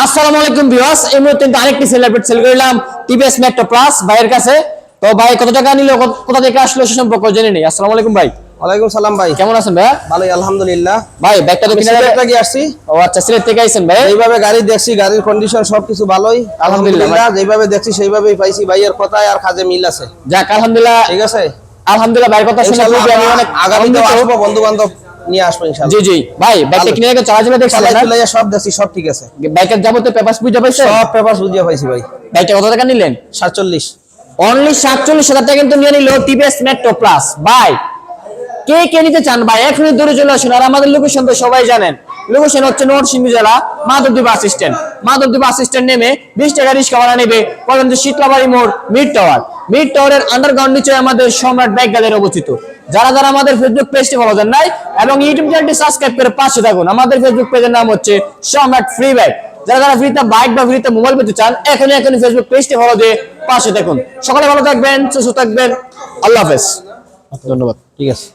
আসসালামু আলাইকুম ভিউয়ার্স, এই মুহূর্তে আরেকটি সেলিব্রেট সেল করলাম টিভিএস মেট্রো প্লাস ভাইয়ের কাছে। তো ভাই কত টাকা নিল, কোথা থেকে আসলো সে সম্পর্কে জেনে নেই। আসসালামু আলাইকুম ভাই। ওয়ালাইকুম সালাম ভাই, কেমন আছেন ভাই? ভালোই আলহামদুলিল্লাহ। ভাই ব্যাগটা তো কিনা লাগি আসছি। ও আচ্ছা, সিলেট থেকে আইছেন ভাই? এইভাবে গাড়ি দেখছি, গাড়ির কন্ডিশন সবকিছু ভালোই আলহামদুলিল্লাহ। যেভাবে দেখছি সেইভাবেই পাইছি, ভাইয়ের কথায় আর কাজে মিল আছে। যাক আলহামদুলিল্লাহ, ঠিক আছে আলহামদুলিল্লাহ। ভাইয়ের কথা শুনে খুবই আমি অনেক আগামীতে আসবো, বন্ধু বান্ধব নিয়ে আসবো ইনশাআল্লাহ। জি জি ভাই, ব্যাগটা কিনে রেখে চালাচলে দেখছিলেন না? সব দেখছি, সব ঠিক আছে। ব্যাগের যাবতীয় পেপারস বুঝে পাইছেন? সব পেপারস বুঝিয়ে পাইছি ভাই। ব্যাগটা কত টাকা নিলেন? 47। অনলি 47,000 টাকা কিন্তু নিয়ে নিল টিভিএস মেট্রো প্লাস। ভাই কে কে নিতে চান ভাই এখনই দূরে চলে আসুন। আর আমাদের লোকেশন তো সবাই জানেন, লোকেশন হচ্ছে নরসিংদী জেলা Madhabdi bus stand. Madhabdi bus stand নেমে 20 টাকা রিক্সা ভাড়া নেবে পর্যন্ত শীতলাবাড়ি মোড় মিড টাওয়ার। মিড টাওয়ারের আন্ডারগ্রাউন্ড নিচে আমাদের সম্রাট বাইক গ্যালারি অবস্থিত। যারা যারা আমাদের ফেসবুক পেজটি ফলো দেন নাই এবং ইউটিউব চ্যানেলটি সাবস্ক্রাইব করে পাশে থাকুন। আমাদের ফেসবুক পেজের নাম হচ্ছে সম্রাট ফ্রি বাইক। যারা যারা ফ্রিতে বাইক বা ফ্রিতে মোবাইল পেতে চান এখনই ফেসবুক পেজটি ফলো দিয়ে পাশে থাকুন। সকালে ভালো থাকবেন, সুস্থ থাকবেন। আল্লাহ হাফেজ, ধন্যবাদ। ঠিক আছে।